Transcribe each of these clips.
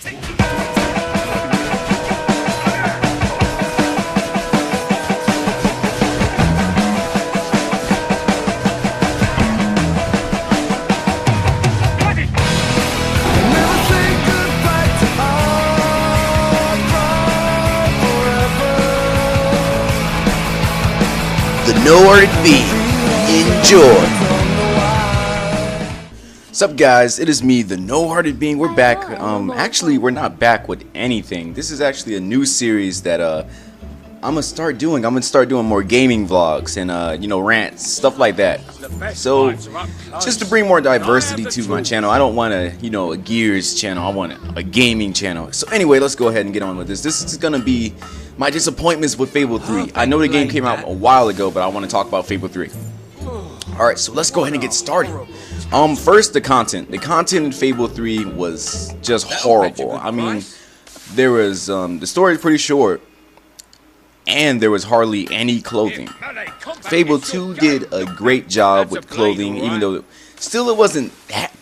The No Beat. Enjoy. What's up, guys? It is me, the No-Hearted Being. We're back. Actually, we're not back with anything. This is actually a new series that I'm gonna start doing. I'm gonna start doing more gaming vlogs and rants, stuff like that. So, just to bring more diversity to my channel. I don't want a Gears channel. I want a gaming channel. So anyway, let's go ahead and get on with this. This is gonna be my disappointments with Fable 3. I know the game came out a while ago, but I want to talk about Fable 3. Alright, so let's go ahead and get started. First, the content. The content in Fable 3 was just horrible. I mean, there was, the story is pretty short, and there was hardly any clothing. Fable 2 did a great job with clothing, even though still it wasn't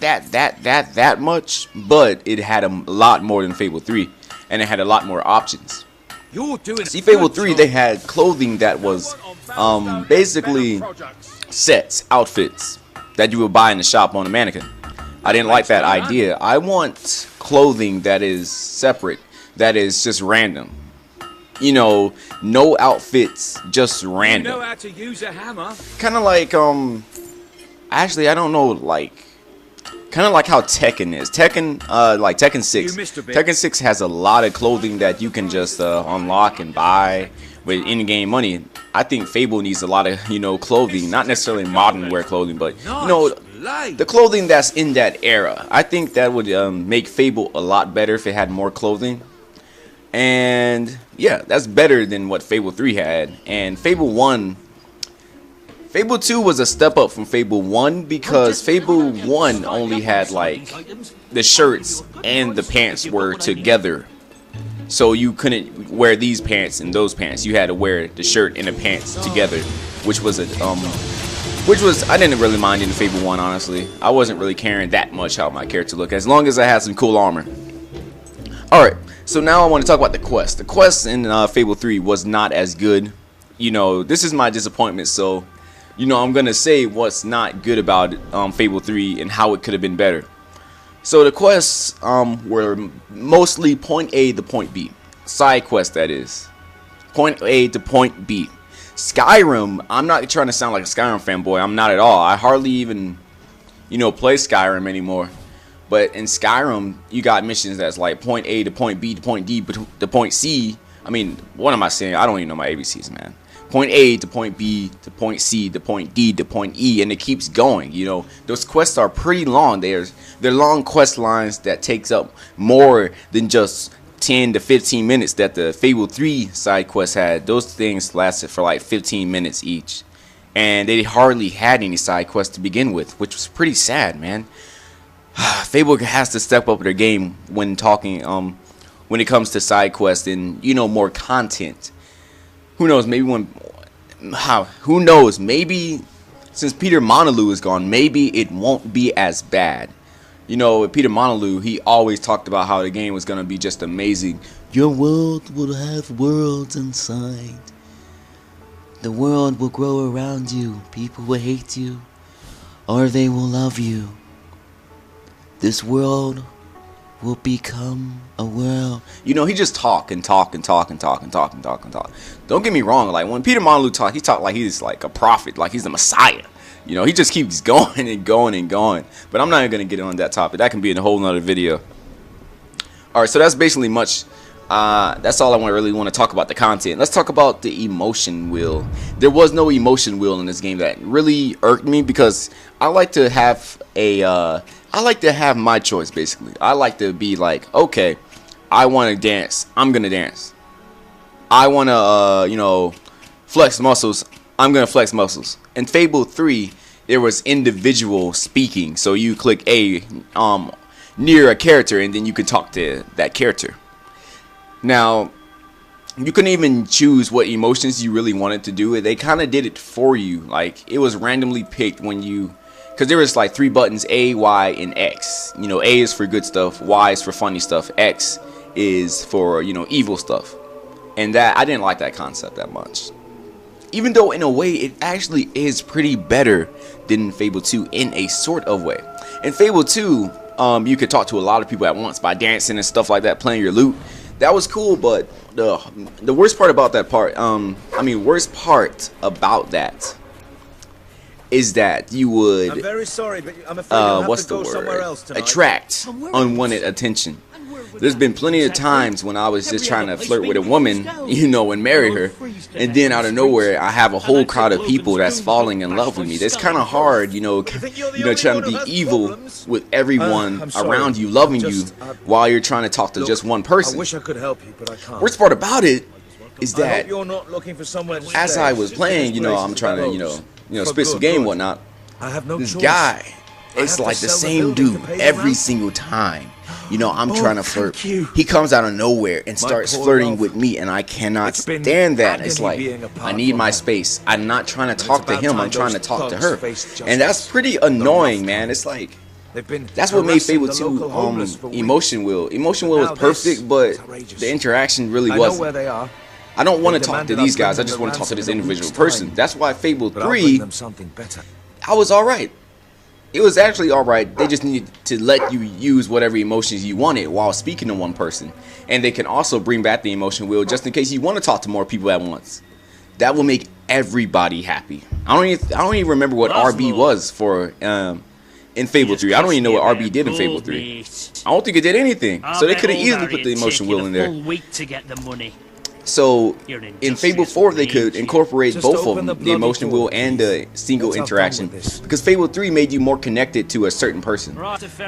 that much, but it had a lot more than Fable 3, and it had a lot more options. See, Fable 3, they had clothing that was basically sets, outfits that you would buy in the shop on a mannequin. I didn't like that idea. I want clothing that is separate, that is just random. You know, no outfits, just random. You know how to use a hammer. Kind of like actually I don't know, like kind of like how Tekken is. Like Tekken 6. Tekken 6 has a lot of clothing that you can just unlock and buy with in-game money. I think Fable needs a lot of, clothing, not necessarily modern wear clothing, but the clothing that's in that era. I think that would make Fable a lot better if it had more clothing. And yeah, that's better than what Fable 3 had. And Fable 2 was a step up from Fable 1 because Fable 1 only had like the shirts and the pants were together. So you couldn't wear these pants and those pants. You had to wear the shirt and the pants together, which was I didn't really mind in Fable 1, honestly. I wasn't really caring that much how my character looked, as long as I had some cool armor. Alright, so now I want to talk about the quest. The quest in Fable 3 was not as good. This is my disappointment, so I'm gonna say what's not good about Fable 3 and how it could have been better. So the quests were mostly point A to point B. Side quests, that is. Point A to point B. Skyrim, I'm not trying to sound like a Skyrim fanboy. I'm not at all. I hardly even, play Skyrim anymore. But in Skyrim, you got missions that's like point A to point B to point D to point C. I mean, what am I saying? I don't even know my ABCs, man. Point A to point B to point C to point D to point E, and it keeps going. Those quests are pretty long. They're long quest lines that takes up more than just 10 to 15 minutes that the Fable 3 side quest had. Those things lasted for like 15 minutes each, and they hardly had any side quests to begin with, which was pretty sad, man. Fable has to step up their game when talking when it comes to side quests and more content. Who knows? Who knows? Maybe since Peter Monaloo is gone, maybe it won't be as bad. With Peter Monaloo, he always talked about how the game was gonna be just amazing. Your world will have worlds inside. The world will grow around you. People will hate you, or they will love you. This world will become a world. He just talk and talk and talk and talk and talk and talk and talk. Don't get me wrong, like when Peter Monaloo talk, he talked like he's like a prophet, like he's the Messiah. He just keeps going and going and going. But I'm not even gonna get on that topic. That can be in a whole nother video. Alright, so that's basically much. That's all I really want to talk about the content. Let's talk about the emotion wheel. There was no emotion wheel in this game. That really irked me because I like to have my choice, basically. I like to be like, okay, I want to dance, I'm gonna dance. I want to flex muscles, I'm gonna flex muscles. In Fable 3, there was individual speaking, so you click A near a character and then you could talk to that character. Now, you couldn't even choose what emotions you really wanted to do. They kind of did it for you. Like, it was randomly picked when you because there was like 3 buttons: A, Y, and X. You know, A is for good stuff, Y is for funny stuff, X is for, you know, evil stuff. And that, I didn't like that concept that much. Even though in a way it actually is pretty better than Fable 2 in a sort of way. In Fable 2, you could talk to a lot of people at once by dancing and stuff like that, playing your lute. That was cool, but the worst part about that part, worst part about that is that you would, I'm very sorry, but I'm afraid you'll have what's to the go somewhere word? else tonight. Attract unwanted attention. There's been plenty of times when I was just trying to flirt with a woman, you know, and marry her, and then out of nowhere I have a whole crowd of people that's falling in love with me. That's kind of hard, you know, trying to be evil with everyone around you loving you while you're trying to talk to just one person. I wish I could help you, but I can't. Worst part about it is that you're not looking for somewhere to as stay. I was playing, you know, I'm trying to, you know, spit some game and whatnot. I have no This choice. guy, it's like the same dude every single time. You know, I'm trying to flirt. He comes out of nowhere and starts flirting with me, and I cannot stand that. It's like, I need my space. I'm not trying to talk to him. I'm trying to talk to her. And that's pretty annoying, man. It's like, that's what made Fable 2 Emotion Wheel. Emotion Wheel was perfect, but the interaction really wasn't. I don't want to talk to these guys. I just want to talk to this individual person. That's why Fable 3, I was alright. It was actually alright. They just needed to let you use whatever emotions you wanted while speaking to one person. And they can also bring back the emotion wheel just in case you want to talk to more people at once. That will make everybody happy. I don't even remember what RB was for in Fable 3. I don't even know what RB did in Fable 3. I don't think it did anything. So they could have easily put the emotion wheel in there. So in Fable 4 they could incorporate both of them, the emotion wheel and the single interaction, because Fable 3 made you more connected to a certain person.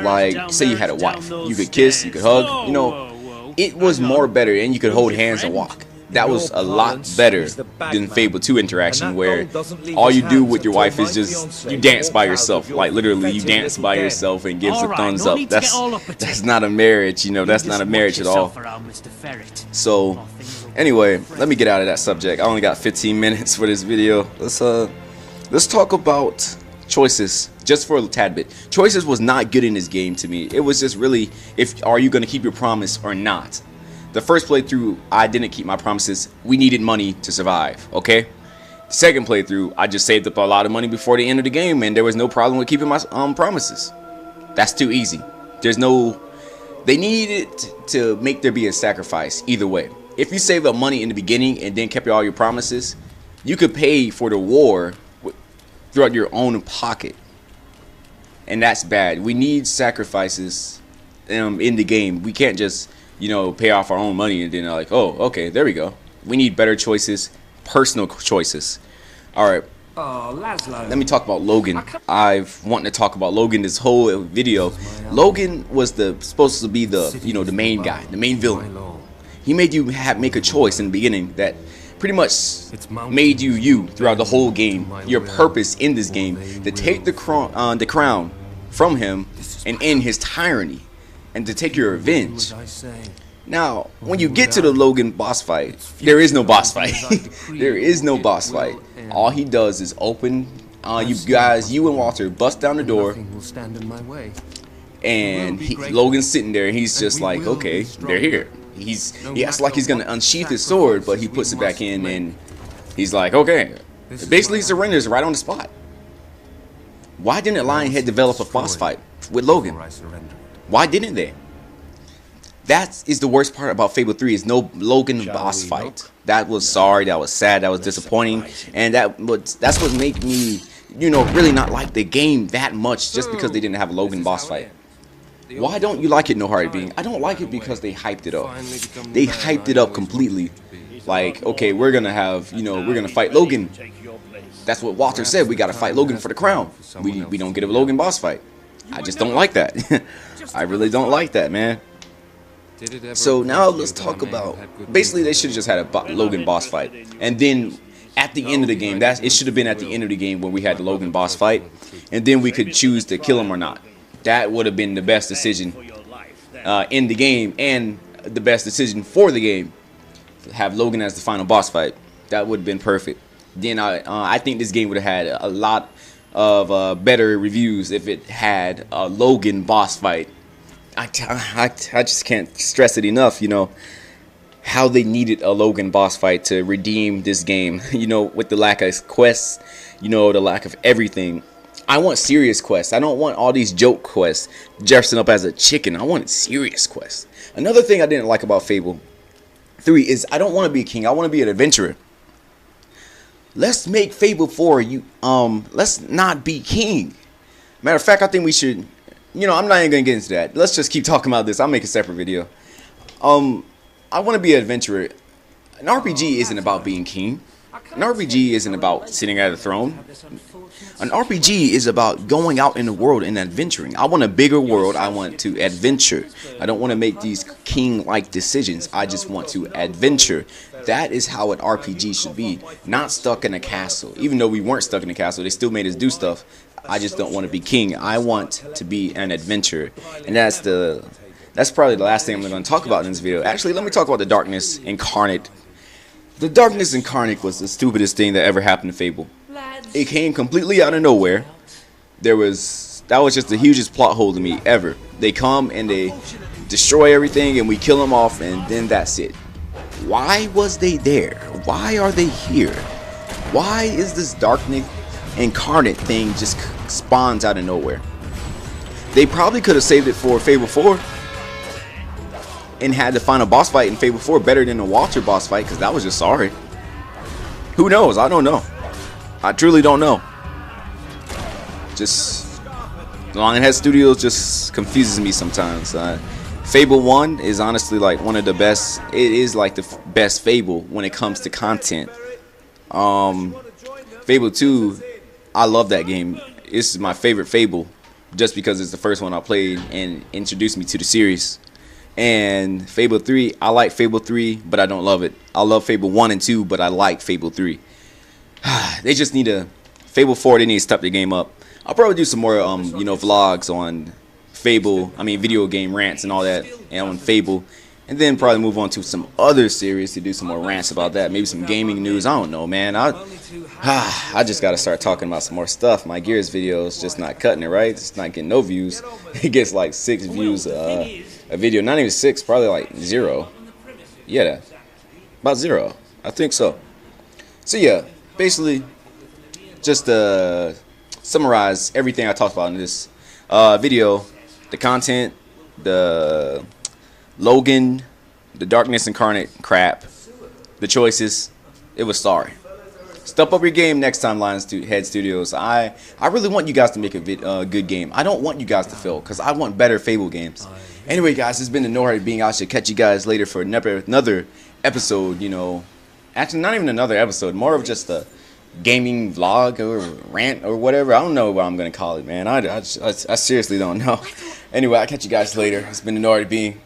Like, say you had a wife, you could kiss, you could hug, you know, it was more better, and you could hold hands and walk. That was a lot better than Fable 2 interaction, where all you do with your wife is just, you dance by yourself. Like, literally, you dance by yourself and gives a thumbs up. That's not a marriage, you know, that's not a marriage at all. So, anyway, let me get out of that subject. I only got 15 minutes for this video. Let's talk about choices just for a tad bit. Choices was not good in this game to me. It was just really, are you going to keep your promise or not? The first playthrough, I didn't keep my promises. We needed money to survive, okay? The second playthrough, I just saved up a lot of money before the end of the game, and there was no problem with keeping my promises. That's too easy. They needed to make there be a sacrifice either way. If you save up money in the beginning and then kept all your promises, you could pay for the war throughout your own pocket. And that's bad. We need sacrifices in the game. We can't just, you know, pay off our own money and then like, oh, okay, there we go. We need better choices, personal choices. Alright, let me talk about Logan. I've wanted to talk about Logan this whole video. Logan was supposed to be the, you know, the main guy, the main villain. He made you make a choice in the beginning that pretty much made you throughout the whole game. Your purpose in this game, to take the crown from him and end his tyranny, and to take your revenge. Now, when you get to the Logan boss fight, there is no boss fight. There is no boss fight. All he does is open, you and Walter bust down the door, and Logan's sitting there, and he's just like, okay, they're here. He acts like he's gonna unsheath his sword, but he puts it back in, and he's like, okay. Basically, he surrenders right on the spot. Why didn't Lionhead develop a boss fight with Logan? Why didn't they? That is the worst part about Fable 3, is no Logan boss fight. That was sorry, that was sad, that was disappointing, and that's what made me, you know, really not like the game that much, just because they didn't have a Logan boss fight. Why don't you like it, No Hard Being? I don't like it because they hyped it up. They hyped it up completely. Like, okay, we're gonna have, you know, we're gonna fight Logan. That's what Walter said. We gotta fight Logan for the crown. We don't get a Logan boss fight. I just don't like that. I really don't like that, man. So now let's talk about, basically they should have just had a Logan boss fight, and then at the end of the game, it should have been at the end of the game when we had the Logan boss fight, and then we could choose to kill him or not. That would have been the best decision in the game, and the best decision for the game. Have Logan as the final boss fight. That would have been perfect. Then I think this game would have had a lot of better reviews if it had a Logan boss fight. I just can't stress it enough, you know, how they needed a Logan boss fight to redeem this game. You know, with the lack of quests, you know, the lack of everything. I want serious quests. I don't want all these joke quests, dressing up as a chicken. I want serious quests. Another thing I didn't like about Fable 3 is I don't want to be a king. I want to be an adventurer. Let's make Fable 4 let's not be king. Matter of fact, I think we should, you know, I'm not even gonna get into that. Let's just keep talking about this. I'll make a separate video. I want to be an adventurer. An RPG isn't about being king. An RPG isn't about sitting at a throne. An RPG is about going out in the world and adventuring. I want a bigger world. I want to adventure. I don't want to make these king-like decisions. I just want to adventure. That is how an RPG should be. Not stuck in a castle. Even though we weren't stuck in a castle, they still made us do stuff. I just don't want to be king. I want to be an adventurer. And that's probably the last thing I'm going to talk about in this video. Actually, let me talk about the Darkness Incarnate. The Darkness Incarnate was the stupidest thing that ever happened to Fable. It came completely out of nowhere. That was just the hugest plot hole to me ever. They come and they destroy everything and we kill them off and then that's it. Why was they there? Why are they here? Why is this Darkness Incarnate thing just spawns out of nowhere? They probably could have saved it for Fable 4 and had the final boss fight in Fable 4 better than the Walter boss fight, because that was just sorry. Who knows? I don't know. I truly don't know. Just Lionhead Studios just confuses me sometimes. Fable 1 is honestly like one of the best. It is like the best Fable when it comes to content. Fable 2, I love that game. This is my favorite Fable just because it's the first one I played and introduced me to the series. And Fable 3, I like Fable 3, but I don't love it. I love Fable 1 and 2, but I like Fable 3. They just need to, Fable 4, they need to step the game up. I'll probably do some more, you know, vlogs on Fable, video game rants and all that, and on Fable. And then probably move on to some other series to do some more rants about that. Maybe some gaming news, I don't know, man. I just gotta start talking about some more stuff. My Gears video is just not cutting it, right? It's not getting no views. It gets like 6 views a video, not even 6, probably like 0. Yeah, about 0, I think so. So yeah, basically just summarize everything I talked about in this video: the content, the Logan, the Darkness Incarnate crap, the choices. It was sorry. Step up your game next time, Lionhead Studios. I really want you guys to make a good game. I don't want you guys to fail, because I want better Fable games. Anyway, guys, it's been the No Hurry Being. I should catch you guys later for another episode, you know. Actually, not even another episode. More of just a gaming vlog or rant or whatever. I don't know what I'm going to call it, man. I seriously don't know. Anyway, I'll catch you guys later. It's been the No Hurry Being.